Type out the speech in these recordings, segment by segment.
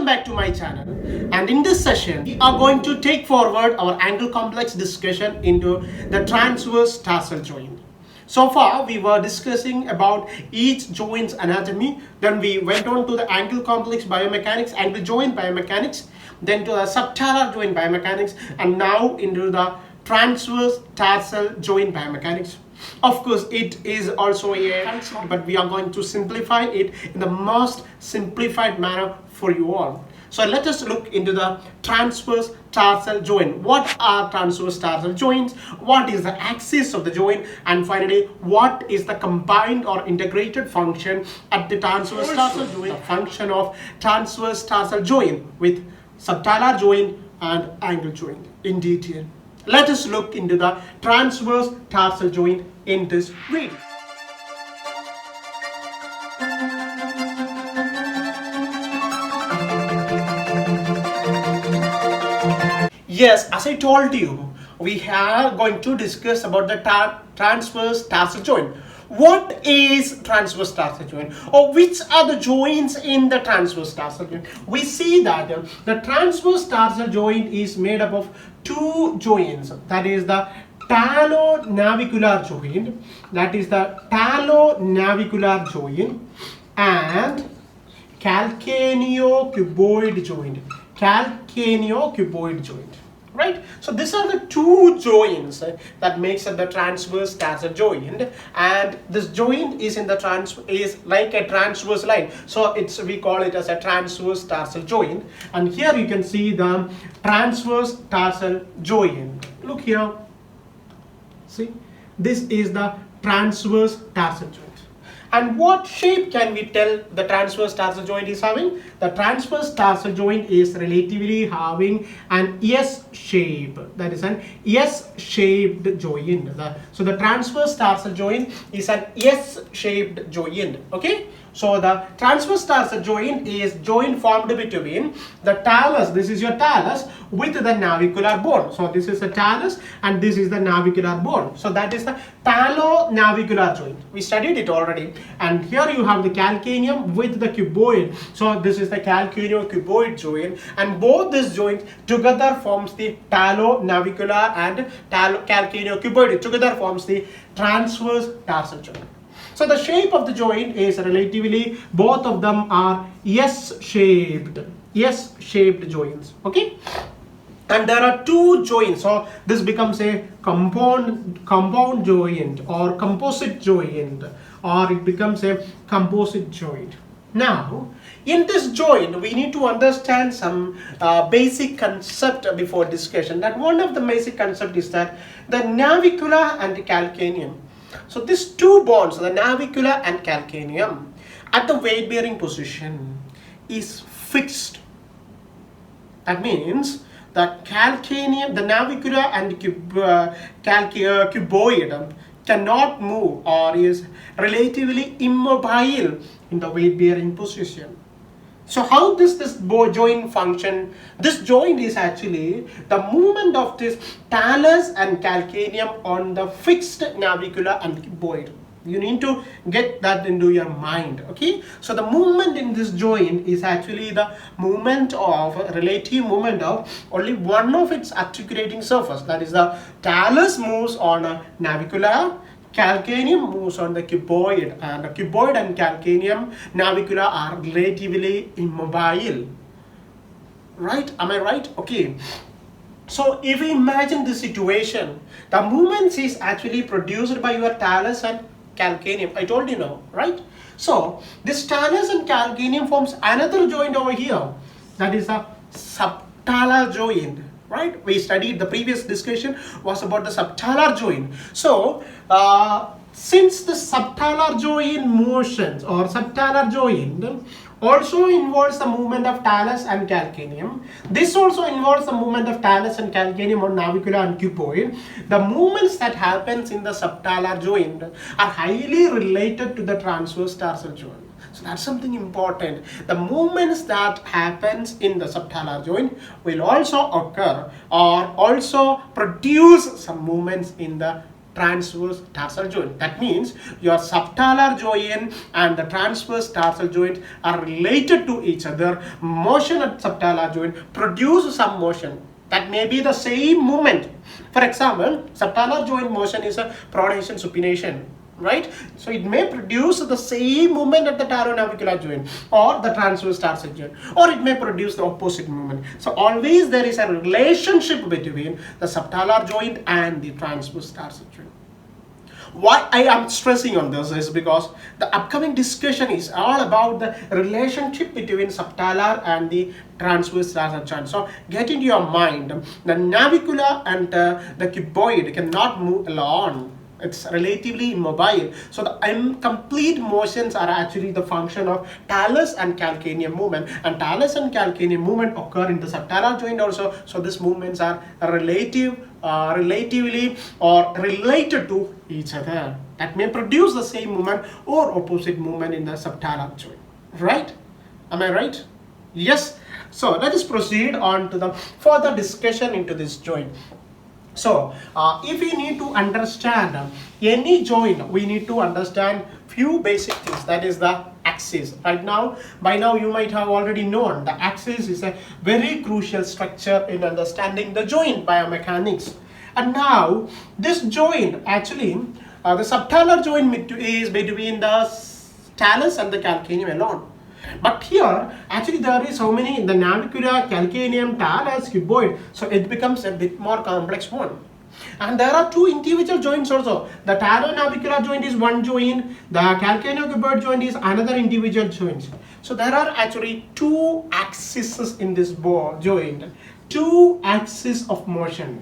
Welcome back to my channel, and in this session we are going to take forward our ankle complex discussion into the transverse tarsal joint. So far we were discussing about each joint's anatomy, then we went on to the ankle complex biomechanics, ankle joint biomechanics, then to the subtalar joint biomechanics, and now into the transverse tarsal joint biomechanics. Of course, it is also a concept, but we are going to simplify it in the most simplified manner for you all. So let us look into the transverse tarsal joint. What are transverse tarsal joints? What is the axis of the joint? And finally, what is the combined or integrated function at the transverse tarsal joint? The function of transverse tarsal joint with subtalar joint and ankle joint in detail. Let us look into the transverse tarsal joint in this video. Yes, as I told you, we are going to discuss about the transverse tarsal joint. What is transverse tarsal joint, or which are the joints in the transverse tarsal joint? We see that the transverse tarsal joint is made up of two joints, that is the talonavicular joint, and calcaneocuboid joint. Right, so these are the two joints that makes up the transverse tarsal joint, and this joint is in the is like a transverse line, so we call it as a transverse tarsal joint. And here you can see the transverse tarsal joint. Look here, see, this is the transverse tarsal joint. And what shape can we tell the transverse tarsal joint is having? The transverse tarsal joint is relatively having an S shape, that is an S-shaped joint. So the transverse tarsal joint is an S-shaped joint. Okay, so the transverse tarsal joint is joint formed between the talus, this is your talus, with the navicular bone. So this is the talus and this is the navicular bone. So that is the talonavicular joint. We studied it already. And here you have the calcaneum with the cuboid. So this is the calcaneocuboid joint, and both these joints together forms the talonavicular and calcaneocuboid. Together forms the transverse tarsal joint. So the shape of the joint is relatively, both of them are S-shaped joints. Okay. And there are two joints, so this becomes a compound joint or composite joint, or it becomes a composite joint. Now, in this joint, we need to understand some basic concept before discussion. That one of the basic concept is that the navicular and the calcaneum. So these two bonds, the navicular and calcaneum, at the weight bearing position is fixed. That means that calcaneum, the navicular and cuboid cannot move or is relatively immobile in the weight bearing position. So how does this joint function? This joint is actually the movement of this talus and calcaneum on the fixed navicular and cuboid. You need to get that into your mind. Okay, so the movement in this joint is actually the relative movement of only one of its articulating surface, that is the talus moves on a navicular, calcaneum moves on the cuboid, and the cuboid and calcaneum navicular are relatively immobile. Right, am I right? Okay, so if we imagine this situation, the movement is actually produced by your talus and calcaneum. I told you now, right? So this talus and calcaneum forms another joint over here, that is a subtalar joint. Right? We studied, the previous discussion was about the subtalar joint. So since the subtalar joint motions or subtalar joint also involves the movement of talus and calcaneum, this also involves the movement of talus and calcaneum on navicular and cuboid. The movements that happens in the subtalar joint are highly related to the transverse tarsal joint. So that's something important. The movements that happens in the subtalar joint will also occur or also produce some movements in the transverse tarsal joint. That means your subtalar joint and the transverse tarsal joint are related to each other. Motion at subtalar joint produce some motion that may be the same movement. For example, subtalar joint motion is a pronation supination, right? So it may produce the same movement at the talonavicular joint or the transverse tarsal joint, or it may produce the opposite movement. So always there is a relationship between the subtalar joint and the transverse tarsal joint. Why I am stressing on this is because the upcoming discussion is all about the relationship between subtalar and the transverse tarsal joint. So get into your mind, the navicular and the cuboid cannot move alone. It's relatively immobile. So the incomplete motions are actually the function of talus and calcaneum movement, and talus and calcaneum movement occur in the subtalar joint also. So these movements are relatively or related to each other. That may produce the same movement or opposite movement in the subtalar joint. Right? Am I right? Yes. So let us proceed on to the further discussion into this joint. So, if we need to understand any joint, we need to understand few basic things. That is the axis. Right now, by now you might have already known the axis is a very crucial structure in understanding the joint biomechanics. And now, this joint actually, the subtalar joint is between the talus and the calcaneum alone. But here, actually there is how many? The navicular, calcaneum, talus, cuboid. So it becomes a bit more complex one. And there are two individual joints also. The talonavicular joint is one joint. The calcaneocuboid joint is another individual joint. So there are actually two axes in this joint. Two axes of motion.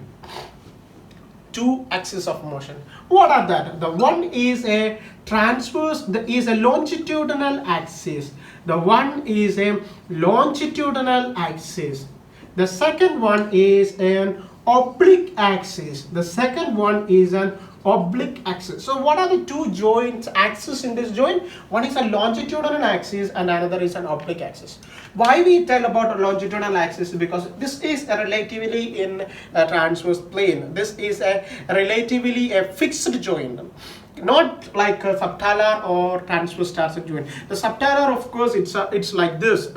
Two axes of motion. What are that? The one is a transverse, is a longitudinal axis. The one is a longitudinal axis. The second one is an oblique axis. The second one is an oblique axis. So what are the two joint axes in this joint? One is a longitudinal axis and another is an oblique axis. Why we tell about a longitudinal axis? Because this is a relatively in a transverse plane. This is a relatively a fixed joint. Not like a subtalar or transverse tarsal joint. The subtalar, of course, it's like this.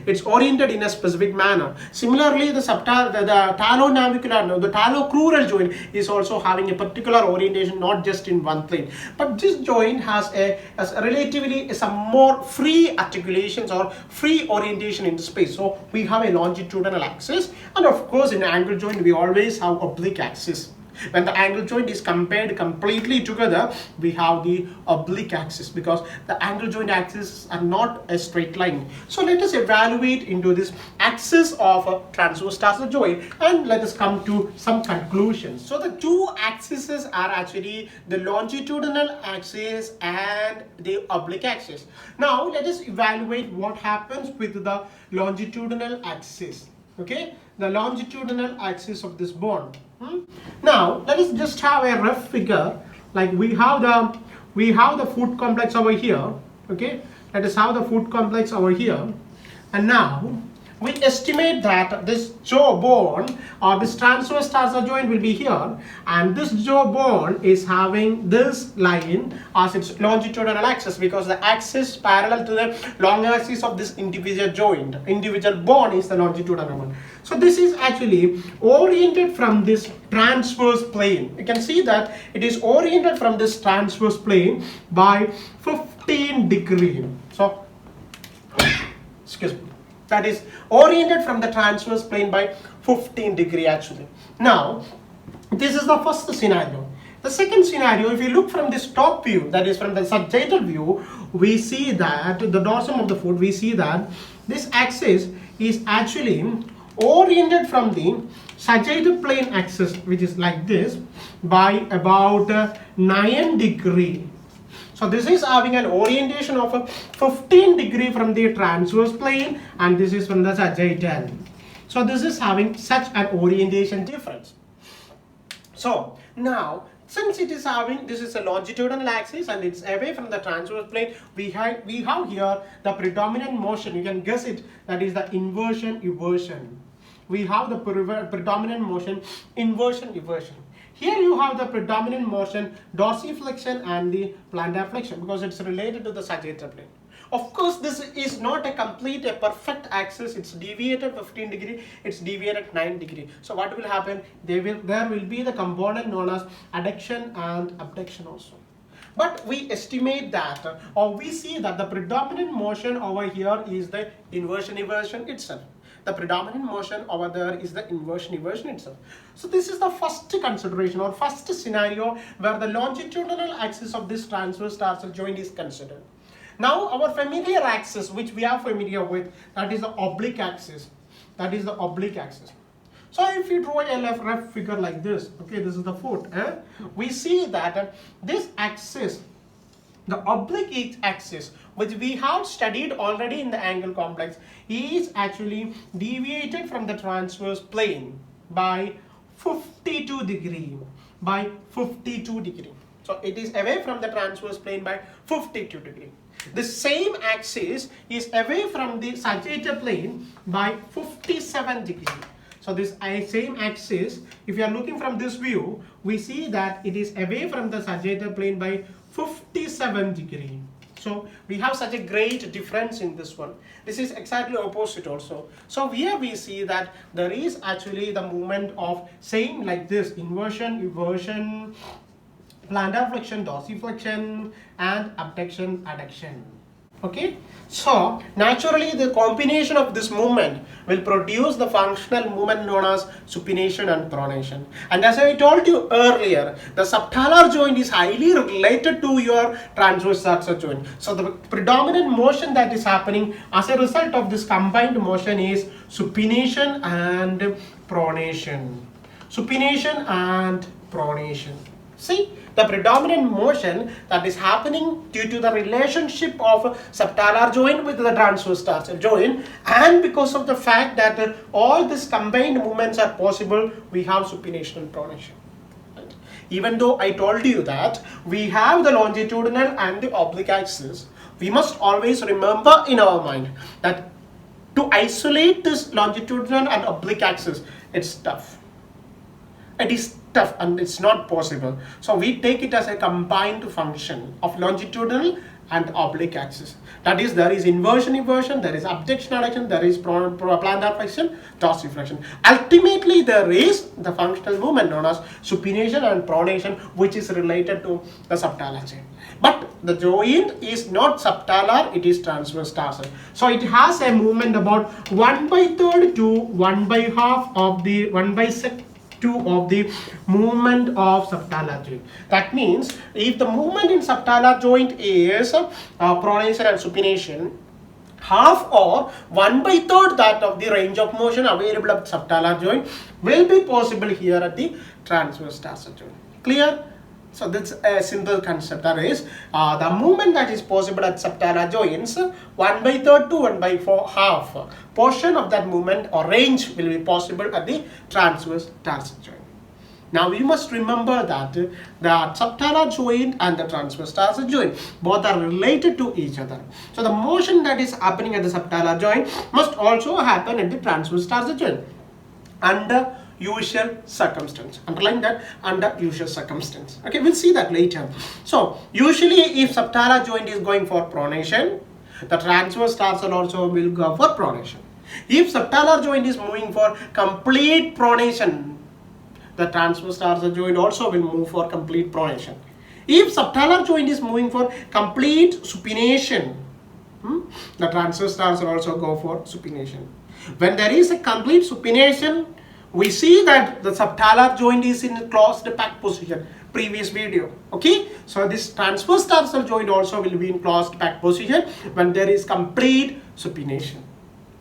It's oriented in a specific manner. Similarly, the talonavicular, the talocrural joint is also having a particular orientation, not just in one plane. But this joint has a relatively some more free articulations or free orientation in space. So we have a longitudinal axis, and of course, in angle joint we always have oblique axis. When the angle joint is compared completely together, we have the oblique axis because the angle joint axes are not a straight line. So let us evaluate into this axis of a transverse tarsal joint and let us come to some conclusions. So the two axes are actually the longitudinal axis and the oblique axis. Now let us evaluate what happens with the longitudinal axis. Okay, the longitudinal axis of this bone. Now let us just have a rough figure. Like we have the foot complex over here. Okay, let us have the foot complex over here, and now we estimate that this jaw bone or this transverse tarsal joint will be here, and this jaw bone is having this line as its longitudinal axis because the axis parallel to the long axis of this individual joint. Individual bone is the longitudinal one. So this is actually oriented from this transverse plane. You can see that it is oriented from this transverse plane by 15 degrees. So, excuse me. That is oriented from the transverse plane by 15 degrees actually. Now, this is the first scenario. The second scenario, if you look from this top view, that is from the sagittal view, we see that the dorsum of the foot, we see that this axis is actually oriented from the sagittal plane axis, which is like this, by about 9 degrees. So this is having an orientation of a 15 degree from the transverse plane, and this is from the sagittal. So this is having such an orientation difference. So now, since it is having, this is a longitudinal axis and it's away from the transverse plane, we have here the predominant motion. You can guess it, that is the inversion, eversion. We have the predominant motion, inversion, eversion. Here you have the predominant motion, dorsiflexion and the plantar flexion, because it's related to the sagittal plane. Of course, this is not a complete, a perfect axis. It's deviated 15 degree, it's deviated 9 degree. So what will happen? There will be the component known as adduction and abduction also. But we estimate that, or we see that the predominant motion over here is the inversion eversion itself. The predominant motion over there is the inversion eversion itself. So this is the first consideration or first scenario where the longitudinal axis of this transverse tarsal joint is considered. Now our familiar axis, which we are familiar with, that is the oblique axis. That is the oblique axis. So if you draw a rough figure like this, okay, this is the foot, we see that this axis, the oblique axis, which we have studied already in the angle complex, is actually deviated from the transverse plane by 52 degree. So it is away from the transverse plane by 52 degree. The same axis is away from the sagittal plane by 57 degree. So this same axis, if you are looking from this view, we see that it is away from the sagittal plane by 57 degree. So we have such a great difference in this one. This is exactly opposite also. So here we see that there is actually the movement of same like this, inversion, eversion, plantar flexion, dorsiflexion, and abduction, adduction. Okay, so naturally the combination of this movement will produce the functional movement known as supination and pronation. And as I told you earlier, the subtalar joint is highly related to your transverse tarsal joint. So the predominant motion that is happening as a result of this combined motion is supination and pronation. Supination and pronation. See, the predominant motion that is happening due to the relationship of subtalar joint with the transverse tarsal joint, and because of the fact that all these combined movements are possible, we have supination and pronation. Right? Even though I told you that we have the longitudinal and the oblique axis, we must always remember in our mind that to isolate this longitudinal and oblique axis, it's tough. It is tough and it's not possible. So we take it as a combined function of longitudinal and oblique axis. That is, there is inversion, eversion, there is abduction, adduction, there is plantar flexion, dorsiflexion. Ultimately, there is the functional movement known as supination and pronation, which is related to the subtalar joint. But the joint is not subtalar, it is transverse tarsal. So it has a movement about 1/3 to 1/2 of the 1/2 of the movement of subtalar joint. That means if the movement in subtalar joint is pronation and supination, half or 1/3 that of the range of motion available at subtalar joint will be possible here at the transverse tarsal joint. Clear? So that's a simple concept. That is the movement that is possible at subtalar joints, 1/3 to 1/4 portion of that movement or range will be possible at the transverse tarsal joint. Now we must remember that the subtalar joint and the transverse tarsal joint both are related to each other. So the motion that is happening at the subtalar joint must also happen at the transverse tarsal joint under usual circumstance. Underline that, under usual circumstance. Okay, we'll see that later. So usually if subtalar joint is going for pronation, the transverse tarsal also will go for pronation. If subtalar joint is moving for complete pronation, the transverse tarsal joint also will move for complete pronation. If subtalar joint is moving for complete supination, the transverse tarsal also go for supination. When there is a complete supination, we see that the subtalar joint is in a closed pack position. Previous video. Okay, so this transverse tarsal joint also will be in closed pack position when there is complete supination.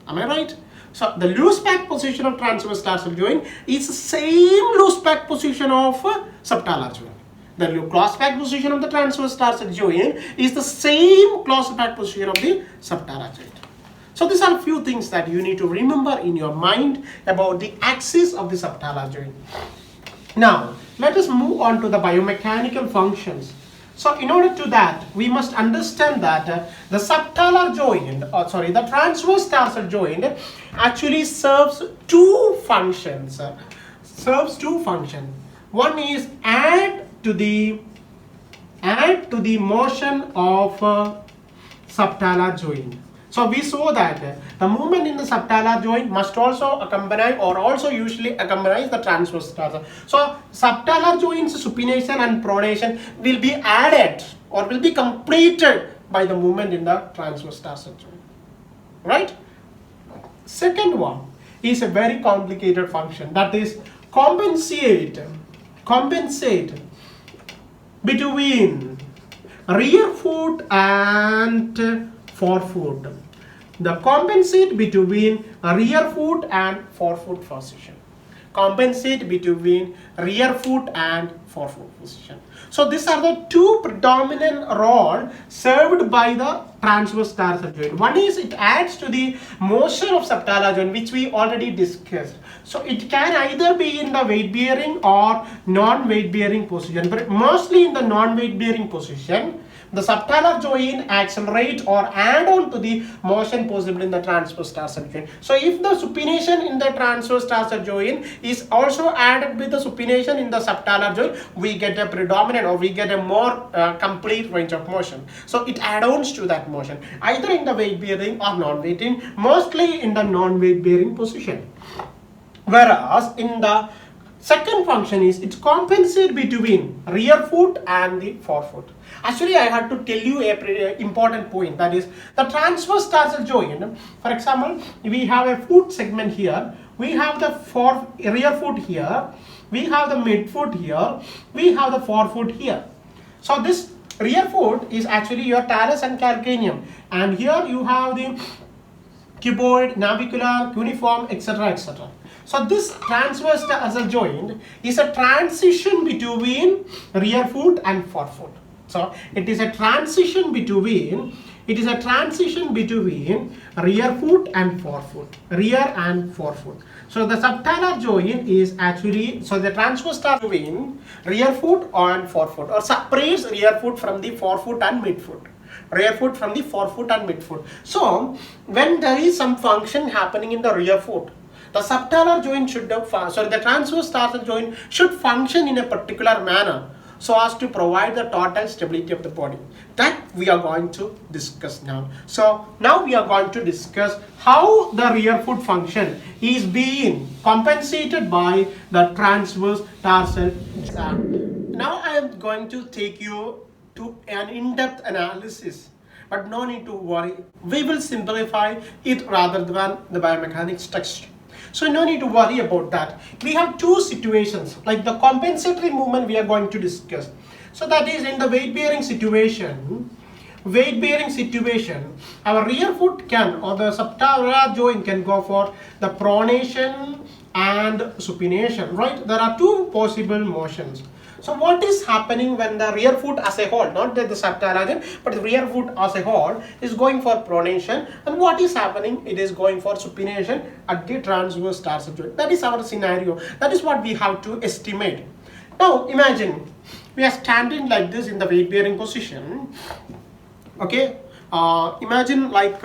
Am I right? So the loose pack position of transverse tarsal joint is the same loose pack position of subtalar joint. The closed pack position of the transverse tarsal joint is the same closed pack position of the subtalar joint. So these are a few things that you need to remember in your mind about the axis of the subtalar joint. Now, let us move on to the biomechanical functions. So in order to that, we must understand that the subtalar joint, the transverse tarsal joint actually serves two functions. One is add to the motion of subtalar joint. So we saw that the movement in the subtalar joint must also accompany or also usually accompanies the transverse tarsal. So subtalar joints supination and pronation will be added or will be completed by the movement in the transverse tarsal joint. Right? Second one is a very complicated function, that is compensate between rear foot and forefoot. The compensate between rear foot and forefoot position. Compensate between rear foot and forefoot position. So these are the two predominant roles served by the transverse tarsal joint. One is it adds to the motion of subtalar joint, which we already discussed. So it can either be in the weight bearing or non-weight bearing position, but mostly in the non-weight bearing position, the subtalar joint accelerate or add on to the motion possible in the transverse tarsal joint. So if the supination in the transverse tarsal joint is also added with the supination in the subtalar joint, we get a predominant or we get a more complete range of motion. So it adds to that motion, either in the weight bearing or non-weight bearing, mostly in the non-weight bearing position. Whereas in the second function is it compensates between rear foot and the forefoot. Actually, I had to tell you a pretty important point, that is the transverse tarsal joint. For example, we have a foot segment here, we have the rear foot here, we have the midfoot here, we have the forefoot here. So this rear foot is actually your talus and calcaneum, and here you have the cuboid, navicular, cuneiform, etc., etc. So this transverse tarsal joint is a transition between rear foot and forefoot. So it is a transition between rear foot and forefoot, rear and forefoot. So the subtalar joint is actually, so the transverse tarsal between rear foot and forefoot, or separates rear foot from the forefoot and midfoot. Rear foot from the forefoot and midfoot. So when there is some function happening in the rear foot, the subtalar joint should have, the transverse tarsal joint should function in a particular manner so as to provide the total stability of the body. That we are going to discuss now. So now we are going to discuss how the rear foot function is being compensated by the transverse tarsal. Now I am going to take you to an in-depth analysis, but no need to worry. We will simplify it rather than the biomechanics text. So no need to worry about that. We have two situations, like the compensatory movement we are going to discuss. So that is in the weight bearing situation, our rear foot can, or the subtalar joint can go for the pronation and supination, right? There are two possible motions. So what is happening when the rear foot as a whole, not the subtalar joint, but the rear foot as a whole is going for pronation, and what is happening? It is going for supination at the transverse tarsal joint. That is our scenario. That is what we have to estimate. Now imagine we are standing like this in the weight bearing position. Okay, imagine like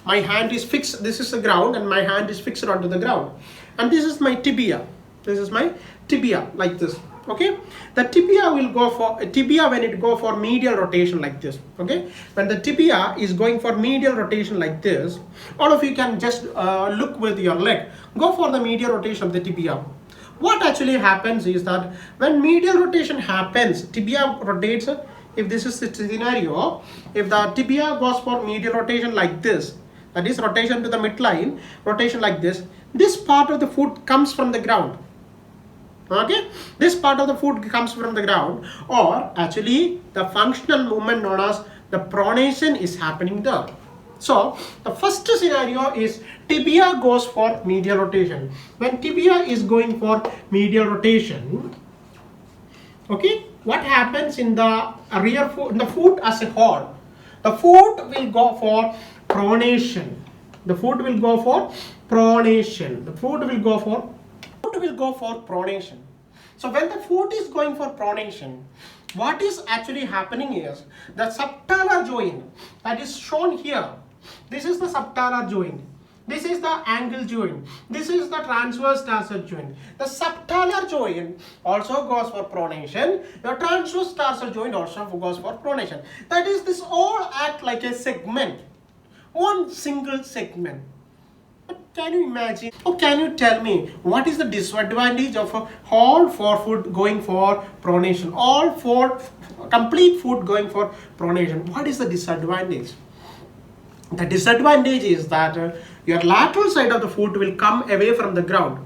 my hand is fixed. This is the ground, and my hand is fixed onto the ground, and this is my tibia. This is my tibia, like this. Okay, the tibia will go for when it go for medial rotation like this. Okay, when the tibia is going for medial rotation like this, all of you can just look with your leg, go for the medial rotation of the tibia. What actually happens is that when medial rotation happens, tibia rotates. If this is the scenario, if the tibia goes for medial rotation like this, that is rotation to the midline, rotation like this part of the foot comes from the ground. Okay, this part of the foot comes from the ground, or actually the functional movement known as the pronation is happening there. So the first scenario is tibia goes for medial rotation. When tibia is going for medial rotation, okay, what happens in the rear foot, in the foot as a whole? The foot will go for pronation. The foot will go for pronation. The foot will go for pronation. So when the foot is going for pronation, what is actually happening is the subtalar joint that is shown here. This is the subtalar joint. This is the angle joint. This is the transverse tarsal joint. The subtalar joint also goes for pronation. The transverse tarsal joint also goes for pronation. That is, this all act like a segment. One single segment. But can you imagine, or can you tell me what is the disadvantage of a whole forefoot going for pronation? All four, complete foot going for pronation. What is the disadvantage? The disadvantage is that your lateral side of the foot will come away from the ground.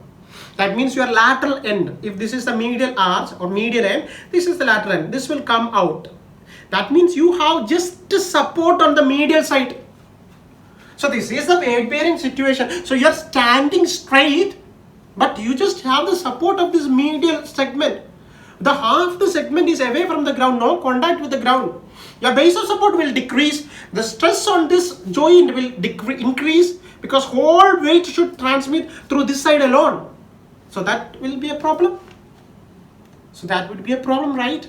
That means your lateral end, if this is the medial arch or medial end, this is the lateral end, this will come out. That means you have just support on the medial side. So this is the weight bearing situation. So you are standing straight, but you just have the support of this medial segment. The half the segment is away from the ground, no contact with the ground. Your base of support will decrease. The stress on this joint will increase because whole weight should transmit through this side alone. So that will be a problem. So that would be a problem, right?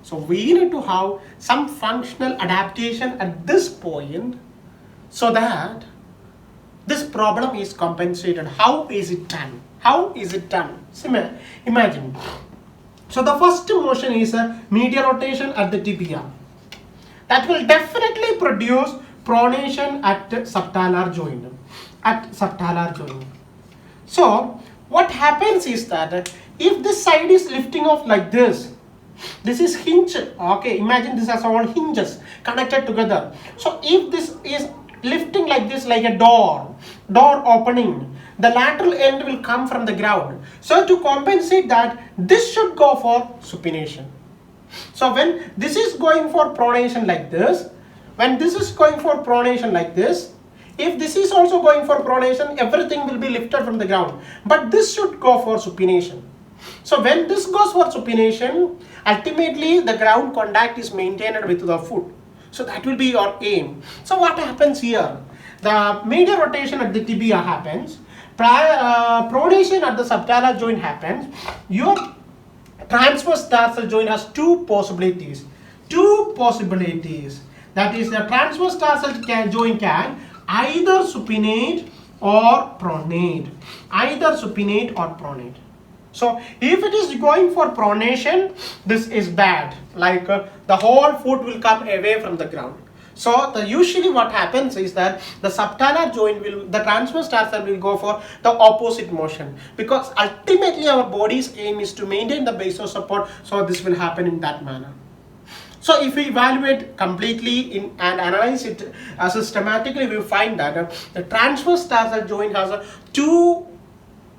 So we need to have some functional adaptation at this point so that this problem is compensated. How is it done? How is it done? Imagine. So the first motion is a medial rotation at the tibia. That will definitely produce pronation at subtalar joint. So what happens is that if this side is lifting off like this is hinge. Okay, imagine this as all hinges connected together. So if this is lifting like this, like a door opening, the lateral end will come from the ground. So to compensate that, this should go for supination. So when this is going for pronation like this, when this is going for pronation like this, if this is also going for pronation, everything will be lifted from the ground. But this should go for supination. So when this goes for supination, ultimately the ground contact is maintained with the foot. So that will be your aim. So what happens here? The medial rotation at the tibia happens. Pronation at the subtalar joint happens. Your transverse tarsal joint has two possibilities. That is, the transverse tarsal joint can either supinate or pronate. So if it is going for pronation, this is bad. Like the whole foot will come away from the ground. So usually what happens is that the subtalar joint the transverse tarsal will go for the opposite motion, because ultimately our body's aim is to maintain the base of support. So this will happen in that manner. So if we evaluate completely and analyze it systematically, we find that the transverse tarsal joint has two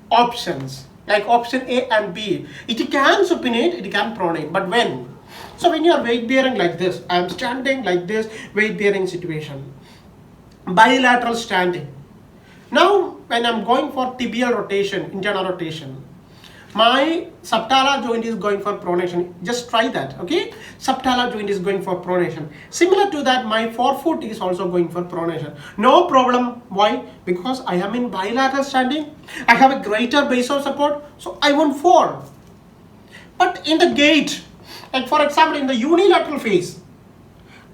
options, like option A and B. It can supinate, it can pronate, but when? So when you are weight bearing like this, I am standing like this, weight bearing situation, bilateral standing. Now when I am going for tibial rotation, internal rotation, my subtalar joint is going for pronation. Just try that, okay? Subtalar joint is going for pronation. Similar to that, my forefoot is also going for pronation. No problem. Why? Because I am in bilateral standing. I have a greater base of support, so I won't fall. But in the gait, like for example in the unilateral phase,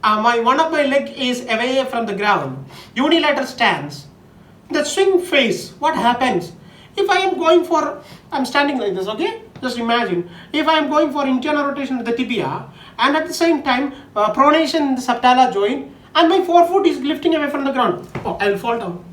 one of my leg is away from the ground. Unilateral stance. The swing phase, what happens? If I am going for, I'm standing like this, okay? Just imagine, if I am going for internal rotation with the tibia and at the same time pronation in the subtalar joint and my forefoot is lifting away from the ground, oh, I will fall down.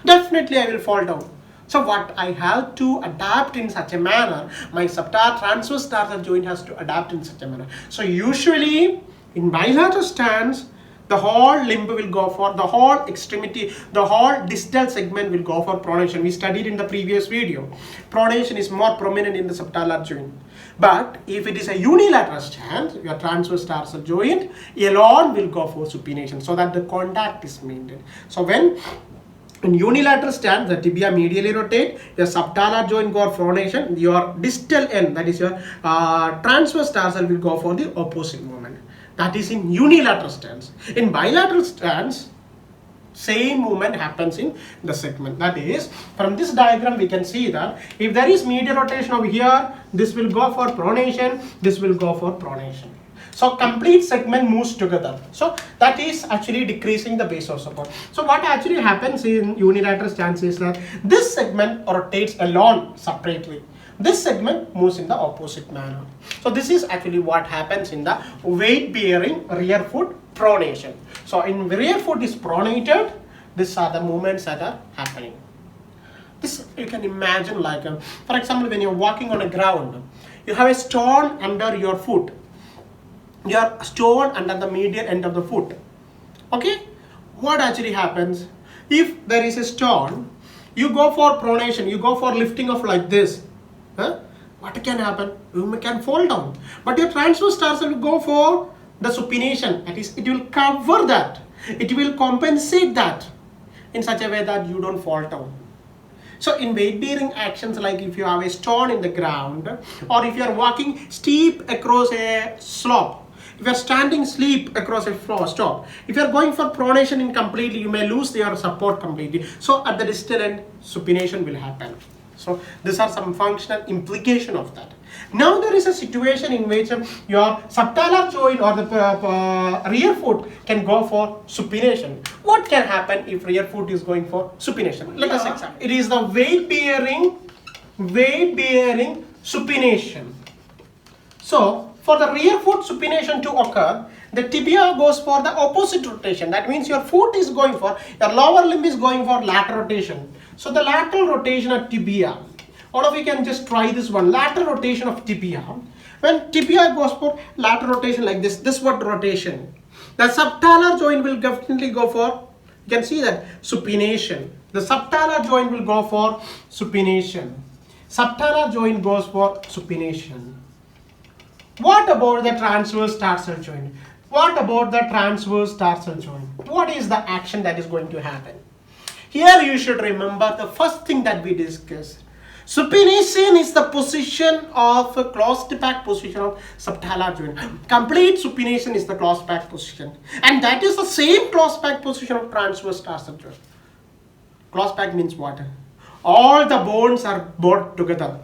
Definitely I will fall down. So what I have to adapt in such a manner, my transverse tarsal joint has to adapt in such a manner. So usually in bilateral stance, the whole limb will go for, the whole extremity, the whole distal segment will go for pronation. We studied in the previous video. Pronation is more prominent in the subtalar joint. But if it is a unilateral stance, your transverse tarsal joint alone will go for supination so that the contact is maintained. So when in unilateral stance, the tibia medially rotate, your subtalar joint go for pronation, your distal end, that is your transverse tarsal, will go for the opposite movement. That is in unilateral stance. In bilateral stance, same movement happens in the segment. That is, from this diagram we can see that if there is medial rotation over here, this will go for pronation, this will go for pronation. So complete segment moves together. So that is actually decreasing the base of support. So what actually happens in unilateral stance is that this segment rotates alone separately. This segment moves in the opposite manner. So this is actually what happens in the weight bearing rear foot pronation. So in rear foot is pronated, these are the movements that are happening. This you can imagine like, for example, when you're walking on a ground, you have a stone under your foot. Your stone under the medial end of the foot. Okay? What actually happens? If there is a stone, you go for pronation, you go for lifting of like this. Huh? What can happen? You can fall down. But your transverse tarsal will go for the supination. That is, it will cover that. It will compensate that in such a way that you don't fall down. So in weight bearing actions, like if you have a stone in the ground, or if you are walking steep across a slope, if you are standing steep across a slope, if you are going for pronation incompletely, you may lose your support completely. So at the distal end, supination will happen. So these are some functional implication of that. Now there is a situation in which your subtalar joint or the rear foot can go for supination. What can happen if rear foot is going for supination? Let us examine. It is the weight bearing supination. So for the rear foot supination to occur, the tibia goes for the opposite rotation. That means your foot is going for, your lower limb is going for lateral rotation. So the lateral rotation of tibia, all of you can just try this one, lateral rotation of tibia. When tibia goes for lateral rotation like this what rotation? The subtalar joint will definitely go for, you can see that, supination. The subtalar joint will go for supination. Subtalar joint goes for supination. What about the transverse tarsal joint? What about the transverse tarsal joint? What is the action that is going to happen? Here you should remember the first thing that we discussed. Supination is the position of a closed back position of subtalar joint. Complete supination is the closed back position. And that is the same closed back position of transverse tarsal joint. Closed back means what? All the bones are brought together.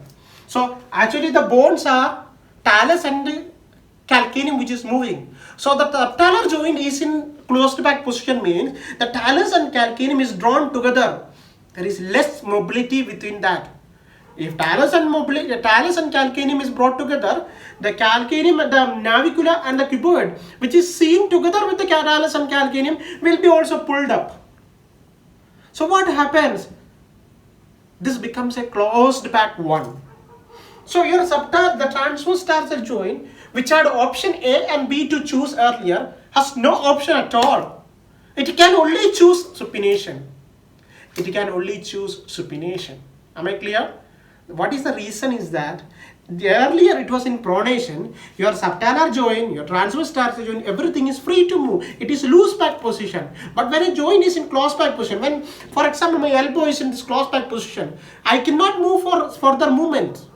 So actually the bones are talus and calcaneum which is moving. So the subtalar joint is in closed back position, means the talus and calcaneum is drawn together. There is less mobility within that. If talus and calcaneum is brought together, the calcaneum, the navicular and the cuboid, which is seen together with the talus and calcaneum, will be also pulled up. So what happens? This becomes a closed back one. So your the transverse tarsal joint, which had option A and B to choose earlier, has no option at all. It can only choose supination. It can only choose supination. Am I clear? What is the reason is that earlier it was in pronation, your subtalar joint, your transverse tarsal joint, everything is free to move. It is loose back position. But when a joint is in closed back position, when for example my elbow is in this closed back position, I cannot move for further movement.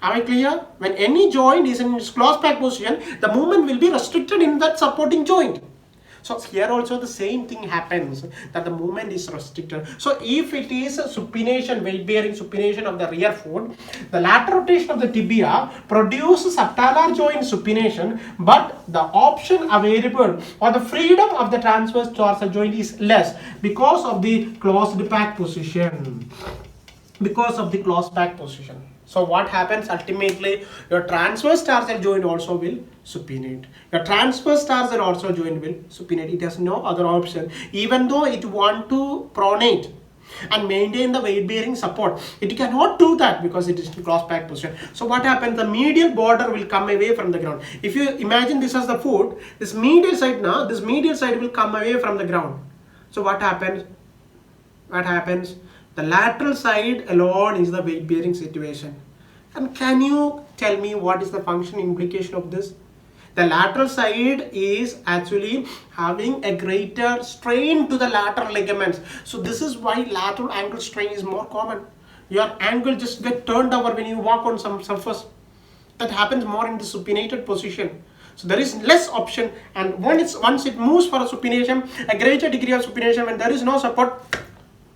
Am I clear? When any joint is in its closed back position, the movement will be restricted in that supporting joint. So here also the same thing happens, that the movement is restricted. So if it is a supination, weight bearing supination of the rear foot, the lateral rotation of the tibia produces subtalar joint supination, but the option available or the freedom of the transverse tarsal joint is less because of the closed back position. Because of the closed back position. So what happens ultimately? Your transverse tarsal joint also will supinate. Your transverse tarsal also joint will supinate. It has no other option. Even though it want to pronate and maintain the weight bearing support, it cannot do that because it is in closed back position. So what happens? The medial border will come away from the ground. If you imagine this as the foot, this medial side now, this medial side will come away from the ground. So what happens? What happens? The lateral side alone is the weight bearing situation. And can you tell me what is the function implication of this? The lateral side is actually having a greater strain to the lateral ligaments. So this is why lateral ankle strain is more common. Your ankle just get turned over when you walk on some surface. That happens more in the supinated position. So there is less option, and once it moves for a supination, a greater degree of supination, when there is no support,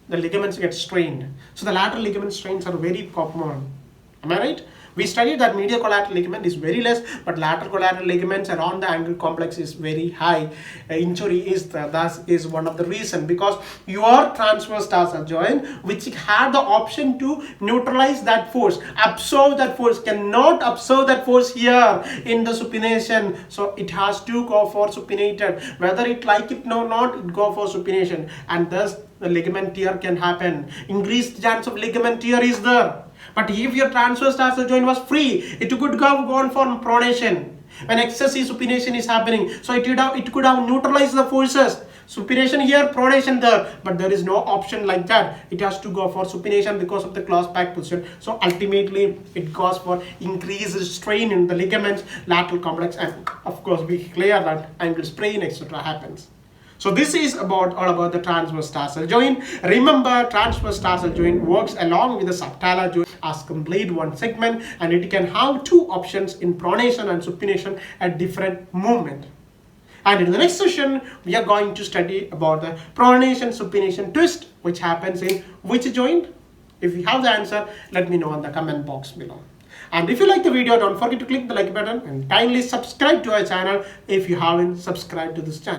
the ligaments get strained. So the lateral ligament strains are very common. Am I right? We studied that medial collateral ligament is very less, but lateral collateral ligaments around the ankle complex is very high. Injury is thus is one of the reason, because your transverse tarsal joint, which had the option to neutralize that force, absorb that force, cannot absorb that force here in the supination. So it has to go for supinated. Whether it like it or not, it go for supination, and thus the ligament tear can happen. Increased chance of ligament tear is there. But if your transverse tarsal joint was free, it could have gone for pronation. When excessive supination is happening, so it could have neutralized the forces. Supination here, pronation there, but there is no option like that. It has to go for supination because of the closed back position. So ultimately, it goes for increased strain in the ligaments, lateral complex, and of course, we clear that ankle sprain, etc. happens. So this is all about the transverse tarsal joint. Remember, transverse tarsal joint works along with the subtalar joint as complete one segment, and it can have two options in pronation and supination at different movement. And in the next session, we are going to study about the pronation supination twist, which happens in which joint? If you have the answer, let me know in the comment box below. And if you like the video, don't forget to click the like button and kindly subscribe to our channel if you haven't subscribed to this channel.